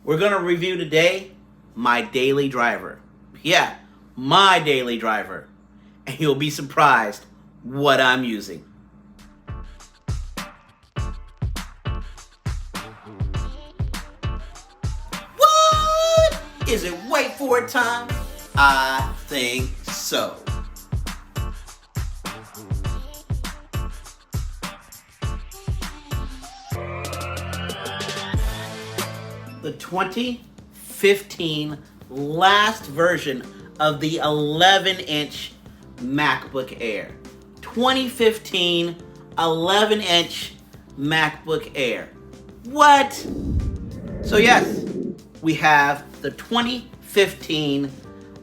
We're going to review today my daily driver. Yeah, my daily driver. And you'll be surprised what I'm using. What? Is it wait for it time? I think so. The 2015 last version of the 11-inch MacBook Air. 2015 11-inch MacBook Air. What? So yes, we have the 2015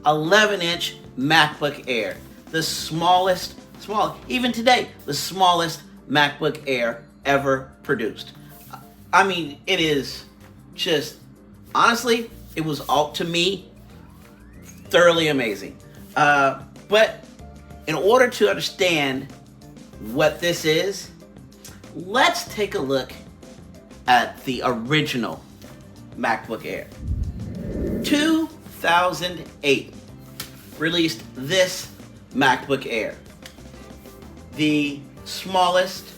11-inch MacBook Air. The smallest, even today, the smallest MacBook Air ever produced. I mean, it is just, honestly, it was all, to me, thoroughly amazing. But in order to understand what this is, let's take a look at the original MacBook Air. 2008 released this MacBook Air. The smallest,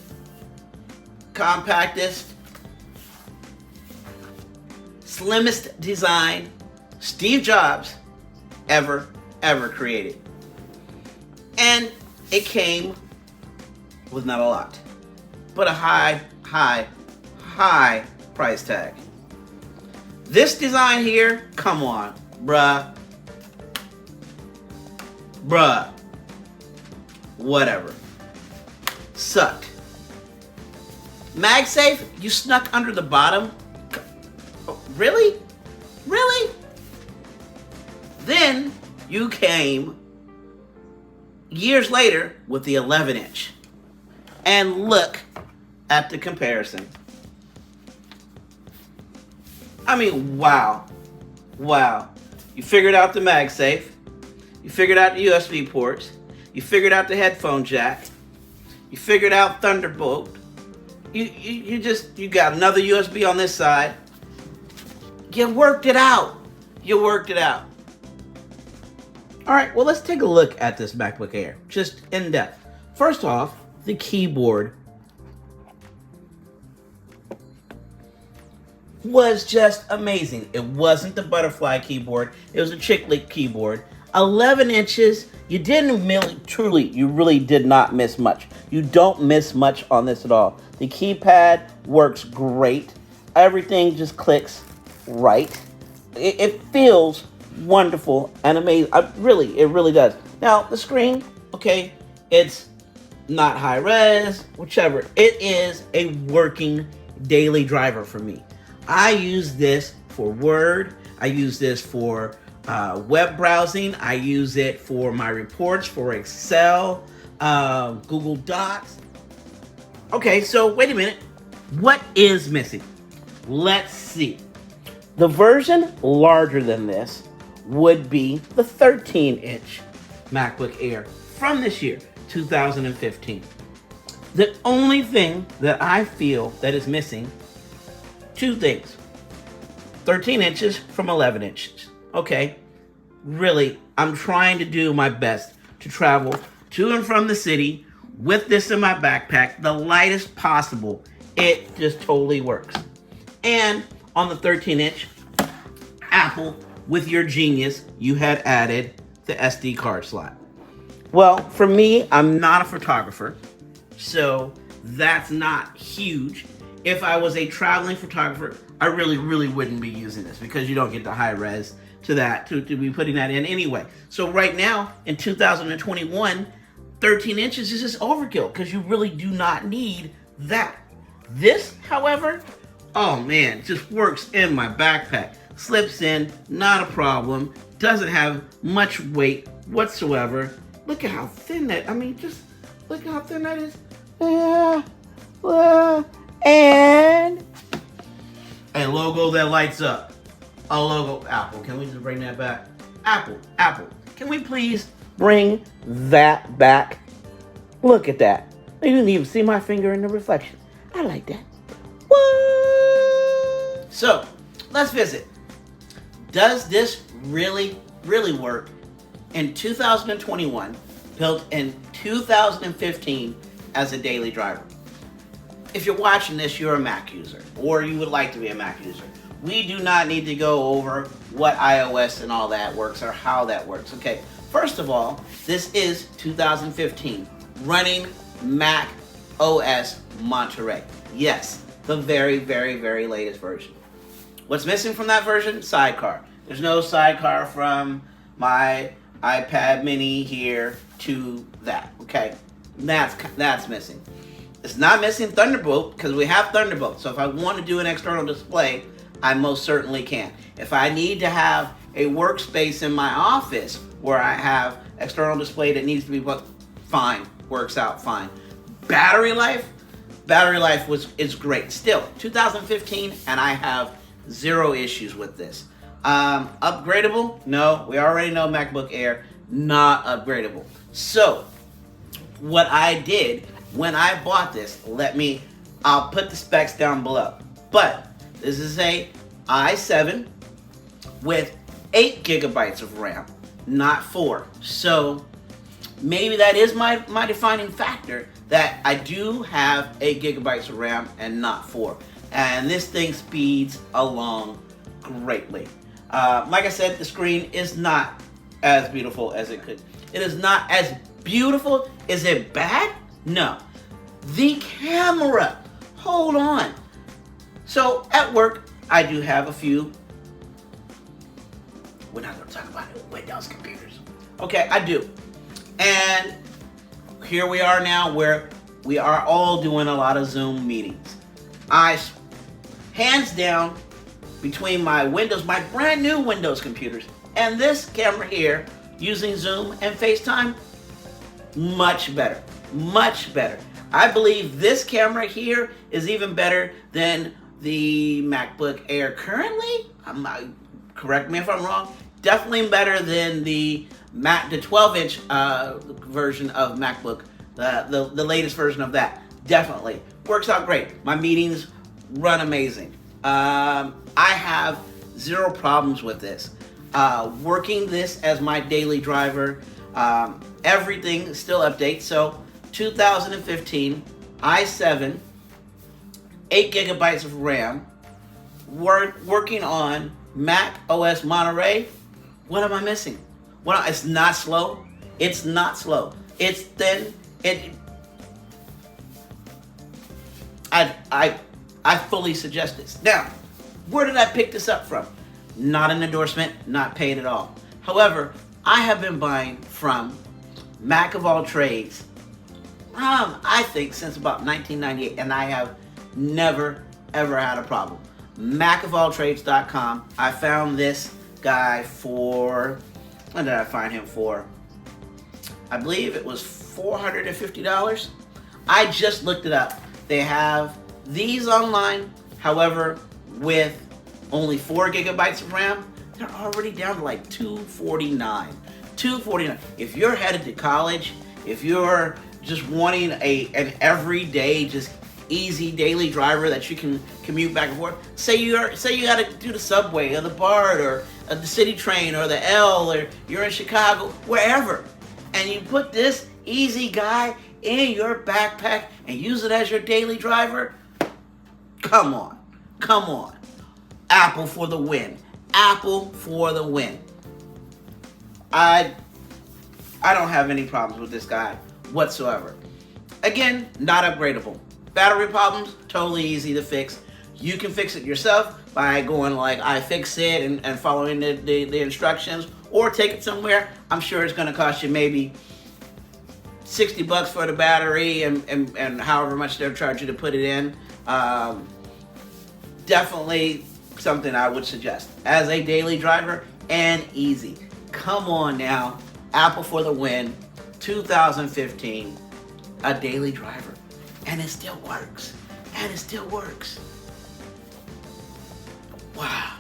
compactest, slimmest design Steve Jobs ever created. And it came with not a lot, but a high price tag. This design here, come on, bruh, whatever. Sucked. MagSafe, you snuck under the bottom? Really? Really? Then you came years later with the 11-inch. And look at the comparison. I mean, wow. Wow. You figured out the MagSafe. You figured out the USB ports. You figured out the headphone jack. You figured out Thunderbolt. You got another USB on this side. You worked it out. You worked it out. All right, well, let's take a look at this MacBook Air, just in depth. First off, the keyboard was just amazing. It wasn't the butterfly keyboard. It was a chick-lit keyboard. 11 inches. You really did not miss much. You don't miss much on this at all. The keypad works great. Everything just clicks right. It feels wonderful and amazing. It really does. Now, the screen, okay, it's not high res, whichever. It is a working daily driver for me. I use this for Word. I use this for web browsing. I use it for my reports, for Excel, Google Docs. Okay, so wait a minute. What is missing? Let's see. The version larger than this would be the 13-inch MacBook Air from this year, 2015. The only thing that I feel that is missing, two things. 13 inches from 11 inches. Okay, really, I'm trying to do my best to travel to and from the city with this in my backpack, the lightest possible. It just totally works. And on the 13-inch, Apple, with your genius, you had added the SD card slot. Well, for me, I'm not a photographer, so that's not huge. If I was a traveling photographer, I really wouldn't be using this because you don't get the high res to be putting that in anyway. So right now, in 2021, 13 inches is just overkill because you really do not need that. This, however, oh man, just works in my backpack. Slips in, not a problem. Doesn't have much weight whatsoever. Look at how thin that, just look at how thin that is. And a logo that lights up. A logo, Apple. Can we just bring that back? Apple. Can we please bring that back? Look at that. You didn't even see my finger in the reflection. I like that. What? So, let's visit Does this really, really work in 2021, built in 2015 as a daily driver? If you're watching this, you're a Mac user, or you would like to be a Mac user. We do not need to go over what iOS and all that works or how that works. Okay, first of all, this is 2015, running Mac OS Monterey. Yes, the very, very, very latest version. What's missing from that version? Sidecar. There's no sidecar from my iPad mini here to that, okay? That's missing. It's not missing Thunderbolt because we have Thunderbolt. So if I want to do an external display, I most certainly can. If I need to have a workspace in my office where I have external display that needs to be booked, fine, works out fine. Battery life is great. Still, 2015, and I have zero issues with this. Upgradable? No, we already know MacBook Air, not upgradable. So, what I did when I bought this, I'll put the specs down below. But this is a i7 with 8 gigabytes of RAM, not 4. So maybe that is my defining factor, that I do have 8 gigabytes of RAM and not 4. And this thing speeds along greatly. Like I said, the screen is not as beautiful as it could. It is not as beautiful. Is it bad? No. The camera. Hold on. So at work, I do have a few. We're not going to talk about it. Windows computers. Okay, I do. And here we are now where we are all doing a lot of Zoom meetings. Hands down, between my brand new Windows computers, and this camera here, using Zoom and FaceTime, much better. Much better. I believe this camera here is even better than the MacBook Air currently. Correct me if I'm wrong. Definitely better than the 12-inch version of MacBook, the latest version of that. Definitely. Works out great. My meetings run amazing. I have zero problems with this. Working this as my daily driver, everything still updates. So 2015, i7, 8 gigabytes of RAM, working on Mac OS Monterey. What am I missing? Well, it's not slow. It's not slow. It's thin. I fully suggest this. Now, where did I pick this up from? Not an endorsement, not paid at all. However, I have been buying from Mac of all trades, I think since about 1998, and I have never, ever had a problem. MacofAllTrades.com. I found this guy for, what did I find him for? I believe it was $450. I just looked it up. They have these online, however, with only 4 gigabytes of RAM, they're already down to like $249. $249. If you're headed to college, if you're just wanting an everyday, just easy daily driver that you can commute back and forth. Say you got to do the subway or the BART or the city train or the L, or you're in Chicago, wherever, and you put this easy guy in your backpack and use it as your daily driver. Come on, come on. Apple for the win. Apple for the win. I don't have any problems with this guy whatsoever. Again, not upgradable. Battery problems, totally easy to fix. You can fix it yourself by going like iFixit and following the instructions, or take it somewhere. I'm sure it's going to cost you maybe $60 for the battery and however much they'll charge you to put it in. Definitely something I would suggest as a daily driver, and easy. Come on now, Apple for the win. 2015, a daily driver, and it still works. And it still works. Wow.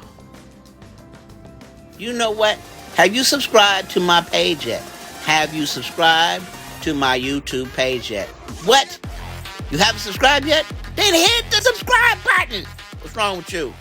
You know what? Have you subscribed to my page yet? Have you subscribed to my YouTube page yet? What? You haven't subscribed yet? Then hit the subscribe button. What's wrong with you?